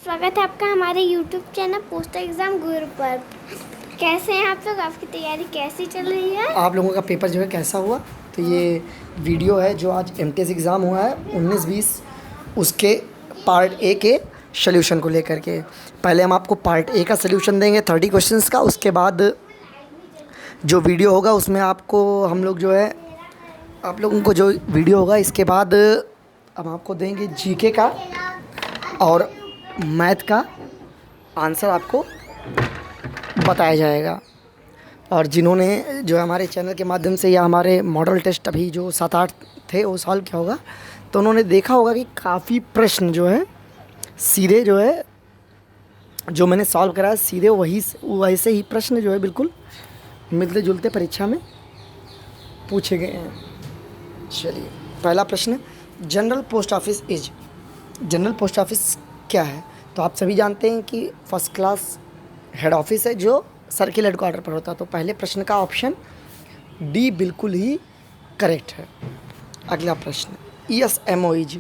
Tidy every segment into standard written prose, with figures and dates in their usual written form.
स्वागत है आपका हमारे YouTube चैनल पोस्ट एग्ज़ाम गुरु पर। कैसे हैं आप लोग? आपकी तैयारी कैसी चल रही है? आप लोगों का पेपर जो है कैसा हुआ? तो ये वीडियो है जो आज एमटीएस एग्ज़ाम हुआ है 19-20 उसके पार्ट ए के सॉल्यूशन को लेकर के। पहले हम आपको पार्ट ए का सॉल्यूशन देंगे 30 क्वेश्चंस का। उसके बाद जो वीडियो होगा उसमें आपको हम लोग जो है आप लोगों को जो वीडियो होगा इसके बाद हम आपको देंगे जीके का और मैथ का आंसर आपको बताया जाएगा। और जिन्होंने जो है हमारे चैनल के माध्यम से या हमारे मॉडल टेस्ट अभी जो 7-8 थे वो सॉल्व किया होगा तो उन्होंने देखा होगा कि काफ़ी प्रश्न जो है सीधे जो है जो मैंने सॉल्व कराया सीधे वैसे ही प्रश्न जो है बिल्कुल मिलते जुलते परीक्षा में पूछे गए हैं। चलिए पहला प्रश्न, general post office general post office क्या है? तो आप सभी जानते हैं कि फर्स्ट क्लास हेड ऑफिस है जो सर्किल हेडक्वार्टर पर होता है। तो पहले प्रश्न का ऑप्शन डी बिल्कुल ही करेक्ट है। अगला प्रश्न, ESMOEG,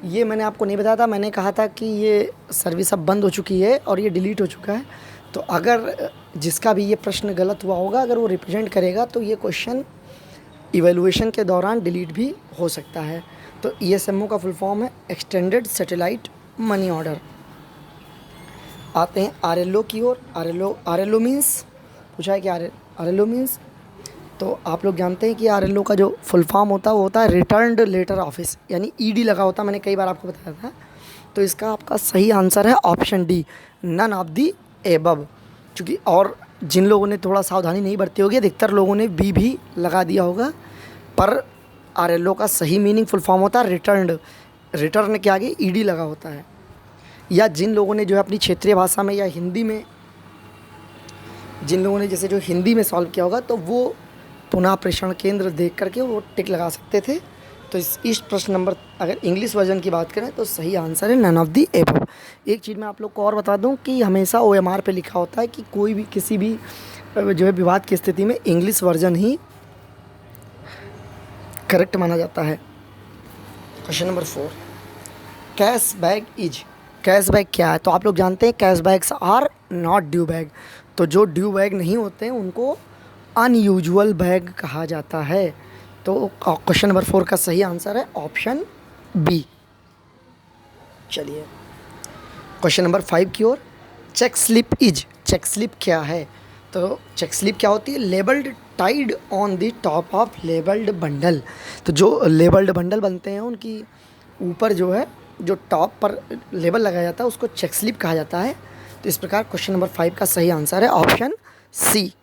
ये मैंने आपको नहीं बताया था, मैंने कहा था कि ये सर्विस अब बंद हो चुकी है और ये डिलीट हो चुका है। तो अगर जिसका भी ये प्रश्न गलत हुआ होगा अगर वो रिप्रेजेंट करेगा तो ये क्वेश्चन इवैल्यूएशन के दौरान डिलीट भी हो सकता है। तो ESMO का फुल फॉर्म है एक्सटेंडेड सैटेलाइट मनी ऑर्डर। आते हैं RLO की ओर। RLO मीन्स पूछा है कि RLO मीन्स, तो आप लोग जानते हैं कि RLO का जो फुल फॉर्म होता है वो होता है रिटर्न्ड लेटर ऑफिस, यानी ED लगा होता है, मैंने कई बार आपको बताया था। तो इसका आपका सही आंसर है option D, none of the above. चूँकि और जिन लोगों ने थोड़ा सावधानी नहीं बरती होगी अधिकतर लोगों ने बी भी लगा दिया होगा, पर RLO का सही मीनिंग फुल फॉर्म होता है रिटर्न्ड, रिटर्न के आगे ED लगा होता है। या जिन लोगों ने जो है अपनी क्षेत्रीय भाषा में या हिंदी में, जिन लोगों ने जैसे जो हिंदी में सॉल्व किया होगा तो वो पुनः प्रेषण केंद्र देख करके वो टिक लगा सकते थे। तो इस प्रश्न नंबर अगर इंग्लिश वर्जन की बात करें तो सही आंसर है नन ऑफ दी एबव। एक चीज़ मैं आप लोग को और बता दूं कि हमेशा OMR पे लिखा होता है कि कोई भी किसी भी जो है विवाद की स्थिति में इंग्लिश वर्जन ही करेक्ट माना जाता है। क्वेश्चन नंबर 4, कैशबैक क्या है? तो आप लोग जानते हैं cashbacks are not due bag. तो जो ड्यू बैग नहीं होते हैं उनको अनयूजुअल बैग कहा जाता है। तो क्वेश्चन नंबर 4 का सही आंसर है ऑप्शन बी। चलिए क्वेश्चन नंबर 5 की ओर, चेक स्लिप क्या है? तो चेक स्लिप क्या होती है? Labelled tied on the top of labelled bundle. तो जो लेबल्ड बंडल बनते हैं उनकी ऊपर जो है जो टॉप पर लेबल लगाया जाता है उसको चेक स्लिप कहा जाता है। तो इस प्रकार क्वेश्चन नंबर 5 का सही आंसर है ऑप्शन सी।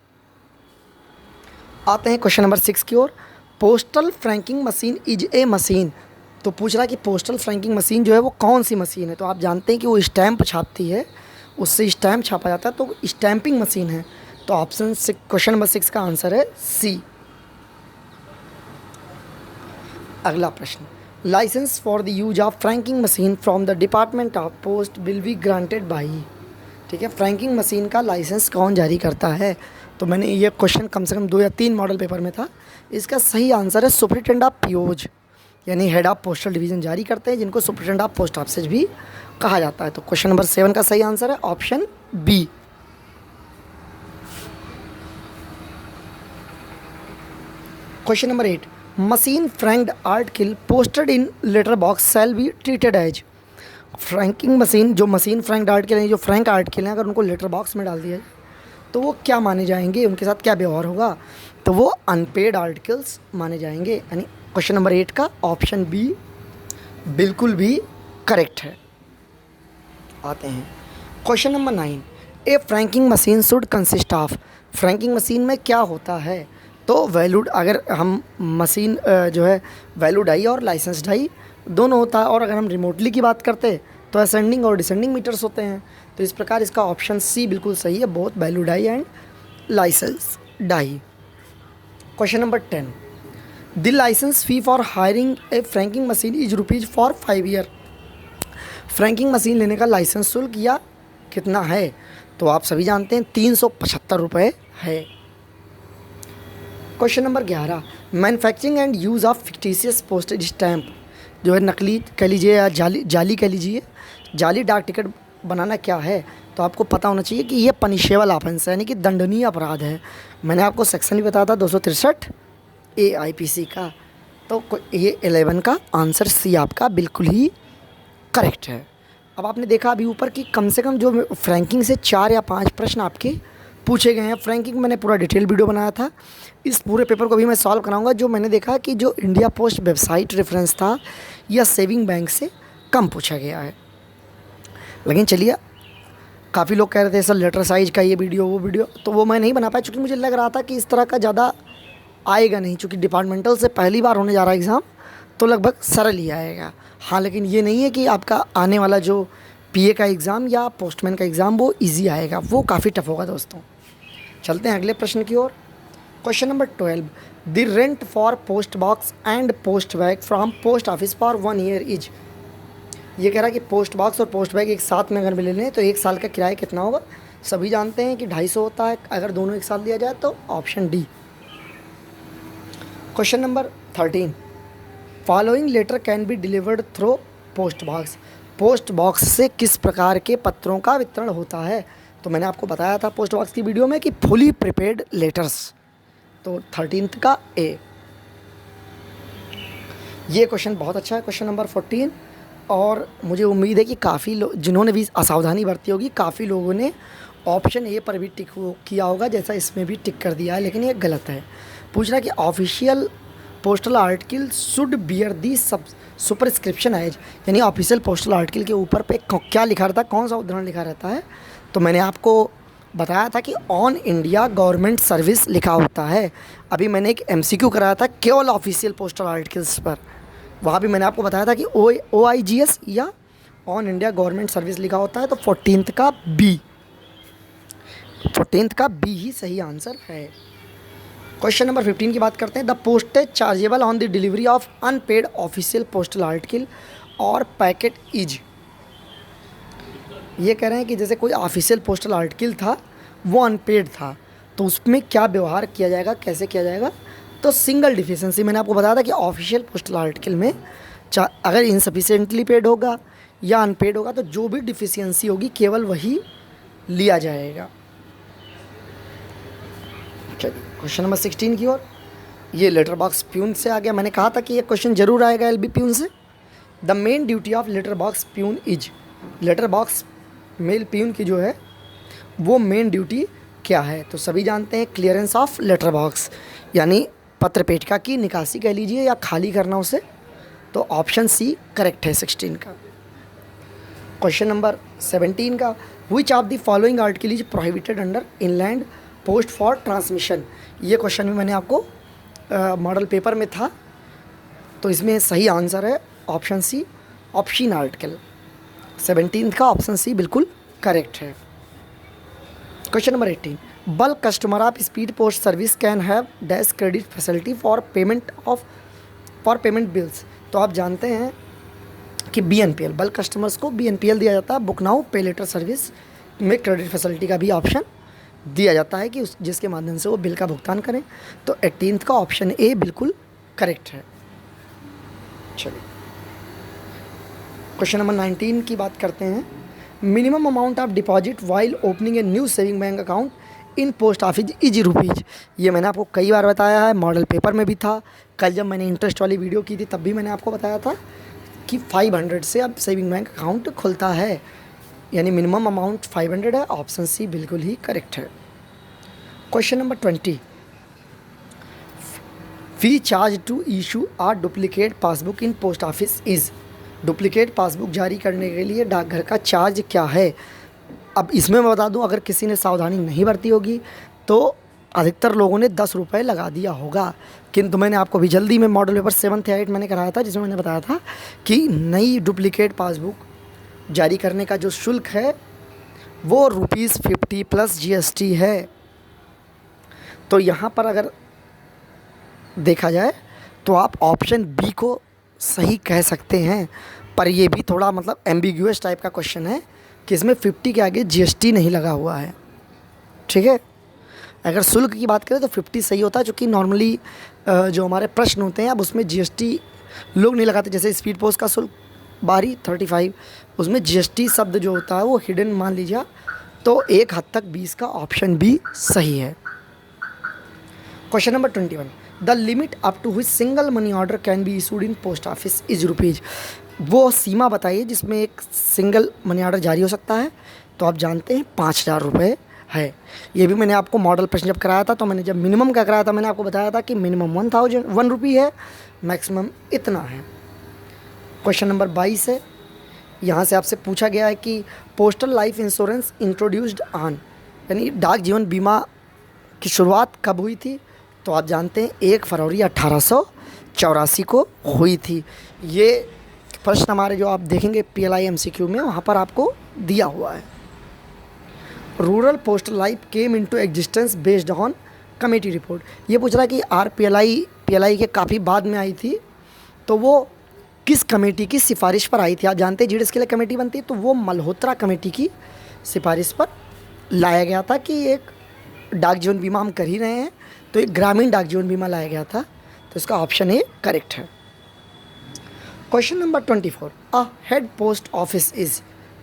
आते हैं क्वेश्चन नंबर 6 की ओर, postal franking machine is a machine. तो पूछ रहा है कि पोस्टल फ्रैंकिंग मशीन जो है वो कौन सी मशीन है? तो आप जानते हैं कि वो स्टैंप छापती है, उससे स्टैंप छापा जाता है, तो स्टैंपिंग मशीन है। तो ऑप्शन क्वेश्चन नंबर 6 का आंसर है सी। अगला प्रश्न, licence for the use of franking machine from the department of post will be granted by. ठीक है, फ्रैंकिंग मशीन का लाइसेंस कौन जारी करता है? तो मैंने ये क्वेश्चन कम से कम 2 या 3 मॉडल पेपर में था। इसका सही आंसर है सुपरिटेंडेंट ऑफ POज, यानी हेड ऑफ पोस्टल डिवीज़न जारी करते हैं, जिनको सुपरिटेंडेंट ऑफ पोस्ट ऑफिस भी कहा जाता है। तो क्वेश्चन नंबर 7 का सही आंसर है option B. Question number 8, machine franked article posted in letter box shall be treated as. Franking machine, जो मशीन फ्रैंक्ड आर्टिकल हैं, जो फ्रैंक आर्टिकल हैं, अगर उनको लेटर बॉक्स में डाल दिया जाए तो वो क्या माने जाएंगे, उनके साथ क्या व्यवहार होगा? तो वो अनपेड आर्टिकल्स माने जाएंगे। यानी क्वेश्चन नंबर 8 का ऑप्शन बी बिल्कुल भी करेक्ट है। आते हैं question number 9, A franking machine should consist of. Franking machine में क्या होता है? तो वैल्यूड, अगर हम मशीन जो है वैल्यू डाई और लाइसेंस डाई दोनों होता है, और अगर हम रिमोटली की बात करते तो असेंडिंग और डिसेंडिंग मीटर्स होते हैं। तो इस प्रकार इसका ऑप्शन सी बिल्कुल सही है, both value die and licence die. Question number 10, the licence fee for hiring a franking machine is rupees for 5 year. Franking machine लेने का लाइसेंस शुल्क या कितना है? तो आप सभी जानते हैं 375 रुपये है। Question number 11, manufacturing and use of fictitious postage stamp, जो है नकली कह लीजिए या जाली कह लीजिए, जाली डाक टिकट बनाना क्या है, तो आपको पता होना चाहिए कि ये पनिशेबल ऑफेंस है, यानी कि दंडनीय अपराध है। मैंने आपको सेक्शन भी बताया था 263 ए IPC का। तो ये 11 का आंसर सी आपका बिल्कुल ही करेक्ट है। अब आपने देखा अभी ऊपर कि कम से कम जो फ्रैंकिंग से 4 या 5 प्रश्न आपके पूछे गए हैं। फ्रैंकिंग मैंने पूरा डिटेल वीडियो बनाया था, इस पूरे पेपर को भी मैं सॉल्व कराऊंगा। जो मैंने देखा कि जो इंडिया पोस्ट वेबसाइट रेफरेंस था या सेविंग बैंक से कम पूछा गया है। लेकिन चलिए, काफ़ी लोग कह रहे थे सर लेटर साइज का ये वीडियो वो वीडियो, तो वो मैं नहीं बना पाया क्योंकि मुझे लग रहा था कि इस तरह का ज़्यादा आएगा नहीं, चूँकि डिपार्टमेंटल से पहली बार होने जा रहा है एग्ज़ाम, तो लगभग सरल ही आएगा। हाँ, लेकिन ये नहीं है कि आपका आने वाला जो PA का एग्ज़ाम या पोस्टमैन का एग्ज़ाम वो इजी आएगा, वो काफ़ी टफ होगा दोस्तों। चलते हैं अगले प्रश्न की ओर। Question number 12, the rent for post box and post bag from post office for 1 year is. ये कह रहा है कि पोस्ट बॉक्स और पोस्ट बैग एक साथ में अगर मिले लें तो 1 साल का किराया कितना होगा। सभी जानते हैं कि 250 होता है, अगर दोनों एक साथ लिया जाए तो option D. Question number 13, following letter can be delivered through post box. Post box से किस प्रकार के पत्रों का वितरण होता है। तो मैंने आपको बताया था पोस्ट बॉक्स की वीडियो में कि फुली प्रिपेयर्ड लेटर्स, तो 13th का ए। ये क्वेश्चन बहुत अच्छा है, क्वेश्चन नंबर 14। और मुझे उम्मीद है कि काफ़ी लोग जिन्होंने भी असावधानी बरती होगी, काफ़ी लोगों ने ऑप्शन ए पर भी टिक किया होगा, जैसा इसमें भी टिक कर दिया है, लेकिन ये गलत है। पूछ रहा है कि official postal article should bear the sub superscription as, यानी ऑफिशियल पोस्टल आर्टिकल के ऊपर पे क्या लिखा रहता है, कौन सा उदाहरण लिखा रहता है। तो मैंने आपको बताया था कि ऑन इंडिया गवर्नमेंट सर्विस लिखा होता है। अभी मैंने एक MCQ कराया था केवल ऑफिशियल पोस्टल आर्टिकल्स पर, वहाँ भी मैंने आपको बताया था कि OIGS या ऑन इंडिया गवर्नमेंट सर्विस लिखा होता है। तो 14th का बी, 14th का बी ही सही आंसर है। क्वेश्चन नंबर 15 की बात करते हैं। The postage chargeable on the delivery of unpaired official postal article और पैकेट इज। ये कह रहे हैं कि जैसे कोई ऑफिशियल पोस्टल आर्टिकल था वो अनपेड था, तो उसमें क्या व्यवहार किया जाएगा, कैसे किया जाएगा। तो सिंगल डिफिशिएंसी, मैंने आपको बताया था कि ऑफिशियल पोस्टल आर्टिकल में अगर इनसफिशिएंटली पेड होगा या अनपेड होगा तो जो भी डिफिशिएंसी होगी केवल वही लिया जाएगा। चलिए क्वेश्चन नंबर 16 की ओर। ये लेटर बॉक्स प्यून से आ गया। मैंने कहा था कि ये क्वेश्चन जरूर आएगा LB प्यून से। The main duty of letter box peon is. Letter box mail peon की जो है वो मेन ड्यूटी क्या है। तो सभी जानते हैं क्लियरेंस ऑफ लेटर बॉक्स, यानी पत्र पेटिका की निकासी कह लीजिए या खाली करना उसे। तो ऑप्शन सी करेक्ट है 16 का। क्वेश्चन नंबर 17 का, which of the following article is prohibited under inland post for transmission. ये क्वेश्चन भी मैंने आपको मॉडल पेपर में था, तो इसमें सही आंसर है ऑप्शन सी, ऑप्शन आर्टिकल। 17th का ऑप्शन सी बिल्कुल करेक्ट है। Question number 18, bulk customer of speed post service can have dash credit facility for payment bills. तो आप जानते हैं कि BNPL, बल्क कस्टमर्स को BNPL दिया जाता है, बुक नाउ पे लेटर सर्विस में क्रेडिट फैसिलिटी का भी ऑप्शन दिया जाता है कि जिसके माध्यम से वो बिल का भुगतान करें। तो 18th का ऑप्शन ए बिल्कुल करेक्ट है। चलिए क्वेश्चन नंबर 19 की बात करते हैं। Minimum amount of deposit while opening a new saving bank account in post office is rupees. ये मैंने आपको कई बार बताया है, मॉडल पेपर में भी था, कल जब मैंने इंटरेस्ट वाली वीडियो की थी तब भी मैंने आपको बताया था कि 500 से अब सेविंग बैंक अकाउंट खुलता है, यानी मिनिमम अमाउंट 500 है। ऑप्शन सी बिल्कुल ही करेक्ट है। Question number 20, fee charge to issue are duplicate passbook in post office is. Duplicate passbook जारी करने के लिए डाकघर का चार्ज क्या है। अब इसमें मैं बता दूं, अगर किसी ने सावधानी नहीं बरती होगी तो अधिकतर लोगों ने 10 रुपये लगा दिया होगा, किंतु मैंने आपको भी जल्दी में मॉडल पेपर 7th या 8 मैंने कराया था, जिसमें मैंने बताया था कि नई डुप्लीकेट पासबुक जारी करने का जो शुल्क है वो ₹50 प्लस GST है। तो यहाँ पर अगर देखा जाए तो आप ऑप्शन बी को सही कह सकते हैं, पर ये भी थोड़ा मतलब एम्बिग्यूअस टाइप का क्वेश्चन है कि इसमें 50 के आगे GST नहीं लगा हुआ है। ठीक है, अगर शुल्क की बात करें तो 50 सही होता है, क्योंकि नॉर्मली जो हमारे प्रश्न होते हैं अब उसमें GST लोग नहीं लगाते। जैसे स्पीड पोस्ट का शुल्क बारी 35, उसमें जीएसटी शब्द जो होता है वो हिडन मान लीजिए, तो एक हद तक 20 का ऑप्शन बी सही है। Question number 21, the limit up to which single money order can be issued in post office is rupees. वो सीमा बताइए जिसमें एक सिंगल मनी ऑर्डर जारी हो सकता है। तो आप जानते हैं 5,000 रुपये है। ये भी मैंने आपको मॉडल प्रश्न जब कराया था, तो मैंने जब मिनिमम का कराया था मैंने आपको बताया था कि मिनिमम 1 रुपी है, मैक्सिमम इतना है। क्वेश्चन नंबर 22 है, यहाँ से आपसे पूछा गया है कि postal life insurance introduced on, यानी डाक जीवन बीमा की शुरुआत कब हुई थी। तो आप जानते हैं 1 फरवरी 1884 को हुई थी। ये प्रश्न हमारे जो आप देखेंगे PLI MCQ में, वहाँ पर आपको दिया हुआ है। Rural postal life came into existence based on committee report. ये पूछ रहा है कि PLI के काफ़ी बाद में आई थी, तो वो किस कमेटी की सिफारिश पर आई थी। आप जानते हैं GDS के लिए कमेटी बनती है, तो वो मल्होत्रा कमेटी की सिफारिश पर लाया गया था कि एक डाक जीवन बीमा हम कर ही रहे हैं, तो एक ग्रामीण डाक जीवन बीमा लाया गया था। तो इसका ऑप्शन ए करेक्ट है। Question number 24, a head post office is,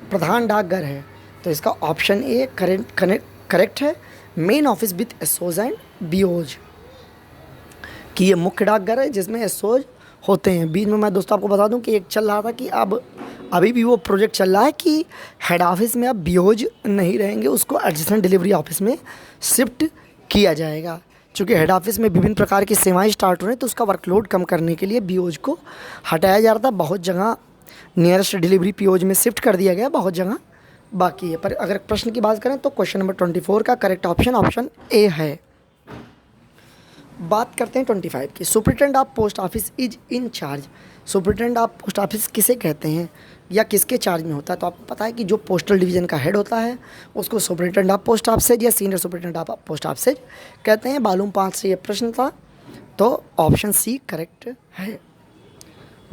प्रधान डाकघर है। तो इसका ऑप्शन ए करेक्ट है। Main office with SOs and BOs, कि ये मुख्य डाकघर है जिसमें एसओज होते हैं। बीच में मैं दोस्तों आपको बता दूं कि एक चल रहा था कि अब अभी भी वो प्रोजेक्ट चल रहा है कि हेड ऑफिस में अब बीओज नहीं रहेंगे, उसको एडजेसेंट डिलीवरी ऑफिस में शिफ्ट किया जाएगा। चूँकि हेड ऑफिस में विभिन्न प्रकार की सेवाएं स्टार्ट हो रही हैं, तो उसका वर्कलोड कम करने के लिए बीओज को हटाया जा रहा था। बहुत जगह नियरेस्ट डिलीवरी पीओज में शिफ्ट कर दिया गया, बहुत जगह बाकी है। पर अगर प्रश्न की बात करें तो क्वेश्चन नंबर 24 का करेक्ट ऑप्शन ए है। बात करते हैं 25 की, superintendent of post office is in charge. Superintendent of post office किसे कहते हैं या किसके चार्ज में होता है। तो आपको पता है कि जो पोस्टल डिवीज़न का हेड होता है उसको सुपरिटेंडेंट ऑफ पोस्ट ऑफिस या senior superintendent of post office कहते हैं। मालूम 5 से ये प्रश्न था, तो ऑप्शन सी करेक्ट है।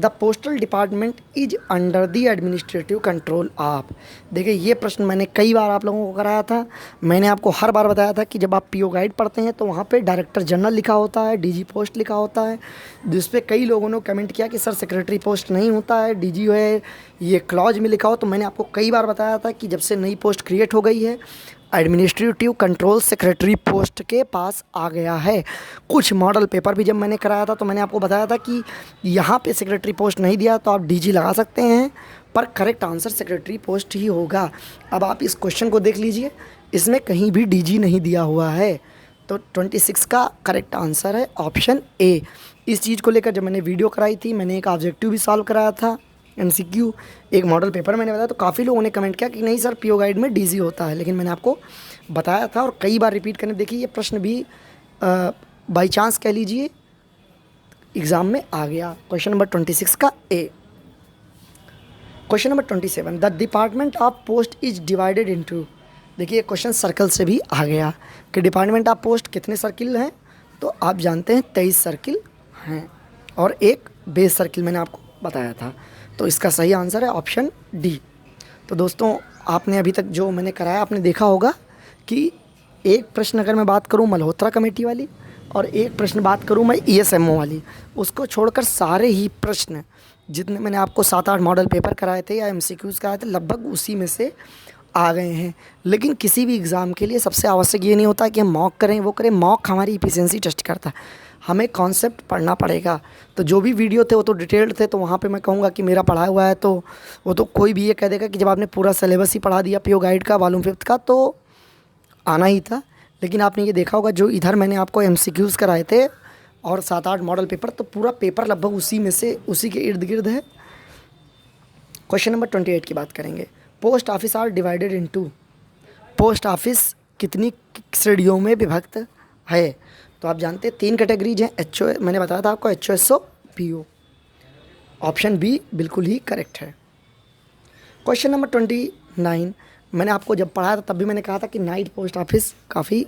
The postal department is under the administrative control of. देखिए ये प्रश्न मैंने कई बार आप लोगों को कराया था। मैंने आपको हर बार बताया था कि जब आप PO गाइड पढ़ते हैं तो वहाँ पे डायरेक्टर जनरल लिखा होता है, DG पोस्ट लिखा होता है, जिस पे कई लोगों ने कमेंट किया कि सर सेक्रेटरी पोस्ट नहीं होता है, DG है, ये क्लॉज में लिखा हो। तो मैंने आपको कई बार बताया था कि जब से नई पोस्ट क्रिएट हो गई है, एडमिनिस्ट्रेटिव कंट्रोल सेक्रेटरी पोस्ट के पास आ गया है। कुछ मॉडल पेपर भी जब मैंने कराया था तो मैंने आपको बताया था कि यहाँ पे सेक्रेटरी पोस्ट नहीं दिया तो आप DG लगा सकते हैं, पर करेक्ट आंसर सेक्रेटरी पोस्ट ही होगा। अब आप इस क्वेश्चन को देख लीजिए, इसमें कहीं भी DG नहीं दिया हुआ है, तो 26 का करेक्ट आंसर है ऑप्शन ए। इस चीज़ को लेकर जब मैंने वीडियो कराई थी, मैंने एक ऑब्जेक्टिव भी सॉल्व कराया था, MCQ एक मॉडल पेपर मैंने बताया, तो काफ़ी लोगों ने कमेंट किया कि नहीं सर PO गाइड में DG होता है, लेकिन मैंने आपको बताया था और कई बार रिपीट करने। देखिए ये प्रश्न भी बाई चांस कह लीजिए एग्ज़ाम में आ गया। क्वेश्चन नंबर 26 का A. Question number 27, the department of post is divided into. देखिए क्वेश्चन सर्कल से भी आ गया कि डिपार्टमेंट ऑफ पोस्ट कितने सर्किल हैं। तो आप जानते हैं 23 सर्किल हैं और एक बेस सर्किल मैंने आपको बताया था। तो इसका सही आंसर है ऑप्शन डी। तो दोस्तों आपने अभी तक जो मैंने कराया आपने देखा होगा कि एक प्रश्न अगर मैं बात करूं मल्होत्रा कमेटी वाली और एक प्रश्न बात करूं मैं ESMO वाली, उसको छोड़कर सारे ही प्रश्न जितने मैंने आपको 7-8 मॉडल पेपर कराए थे या MCQs कराए थे लगभग उसी में से आ गए हैं। लेकिन किसी भी एग्ज़ाम के लिए सबसे आवश्यक ये नहीं होता कि हम मॉक करें, वो करें। मॉक हमारी एफिशिएंसी टेस्ट करता है, हमें कॉन्सेप्ट पढ़ना पड़ेगा। तो जो भी वीडियो थे वो तो डिटेल्ड थे, तो वहाँ पे मैं कहूँगा कि मेरा पढ़ा हुआ है, तो वो तो कोई भी ये कह देगा कि जब आपने पूरा सिलेबस ही पढ़ा दिया PO गाइड का वॉल्यूम 5 का तो आना ही था। लेकिन आपने ये देखा होगा जो इधर मैंने आपको MCQs कराए थे और 7-8 मॉडल पेपर, तो पूरा पेपर लगभग उसी में से उसी के इर्द गिर्द है। क्वेश्चन नंबर 28 की बात करेंगे। Post office are divided into. Post office कितनी श्रेणियों में विभक्त है। तो आप जानते हैं 3 कैटेगरीज हैं। HO मैंने बताया था आपको, HOSO PO। ऑप्शन बी बिल्कुल ही करेक्ट है। क्वेश्चन नंबर 29, मैंने आपको जब पढ़ाया था तब भी मैंने कहा था कि नाइट पोस्ट ऑफिस काफ़ी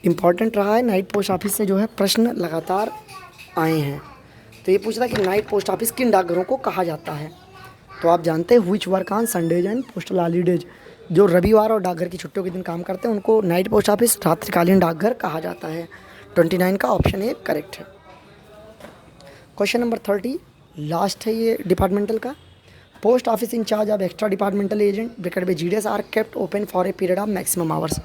इम्पॉर्टेंट रहा है। नाइट पोस्ट ऑफिस से जो है प्रश्न लगातार आए हैं। तो ये पूछ रहा है कि नाइट पोस्ट ऑफिस किन डाकघरों को कहा जाता है। तो आप जानते हैं which work on Sundays and postal holidays. जो रविवार और डाकघर की छुट्टियों के दिन काम करते हैं उनको नाइट पोस्ट ऑफिस रात्रिकालीन डाकघर कहा जाता है। 29 का ऑप्शन ए करेक्ट है। क्वेश्चन नंबर 30, लास्ट है ये डिपार्टमेंटल का। Post office in charge of extra departmental agent bracket में GDS are kept open for a period of maximum hours.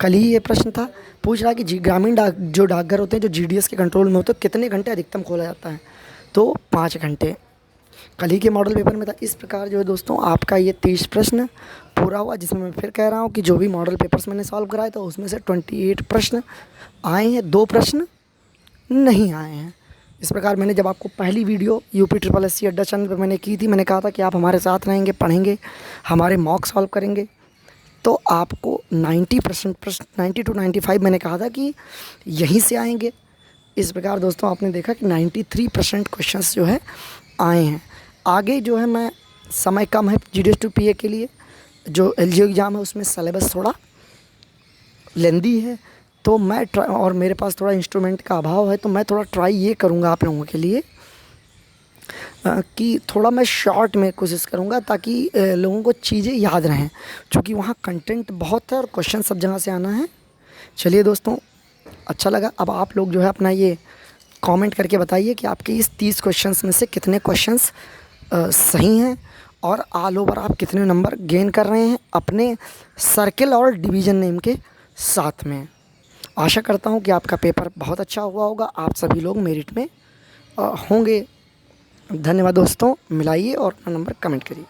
कल ही ये प्रश्न था, पूछ रहा कि ग्रामीण जो डाकघर होते हैं जो जीडीएस के कंट्रोल में होते हैं कितने घंटे अधिकतम खोला जाता है, तो 5 घंटे। कल ही के मॉडल पेपर में था। इस प्रकार जो है दोस्तों आपका ये 30 प्रश्न पूरा हुआ, जिसमें मैं फिर कह रहा हूँ कि जो भी मॉडल पेपर्स मैंने सॉल्व कराए तो उसमें से 28 प्रश्न आए हैं, 2 प्रश्न नहीं आए हैं। इस प्रकार मैंने जब आपको पहली video UP triple S C Adda channel पर मैंने की थी, मैंने कहा था कि आप हमारे साथ रहेंगे, पढ़ेंगे, हमारे मॉक सॉल्व करेंगे तो आपको 90% प्रश्न 90 to 95 मैंने कहा था कि यहीं से आएंगे। इस प्रकार दोस्तों आपने देखा कि 93% क्वेश्चंस जो है आए हैं। आगे जो है मैं समय कम है जीडीएस टू पीए के लिए, जो एलजीओ एग्ज़ाम है उसमें सिलेबस थोड़ा लेंदी है, तो मैं और मेरे पास थोड़ा इंस्ट्रूमेंट का अभाव है, तो मैं थोड़ा ट्राई ये करूँगा आप लोगों के लिए कि थोड़ा मैं शॉर्ट में कोशिश करूँगा ताकि लोगों को चीज़ें याद रहें, क्योंकि वहाँ कंटेंट बहुत है और क्वेश्चन सब जगह से आना है। चलिए दोस्तों, अच्छा लगा। अब आप लोग जो है अपना ये कमेंट करके बताइए कि आपके इस 30 क्वेश्चंस में से कितने क्वेश्चंस सही हैं और ऑल ओवर आप कितने नंबर गेन कर रहे हैं अपने सर्किल और डिवीज़न नेम के साथ में। आशा करता हूँ कि आपका पेपर बहुत अच्छा हुआ होगा, आप सभी लोग मेरिट में होंगे। धन्यवाद दोस्तों, मिलाइए और अपना नंबर कमेंट करिए।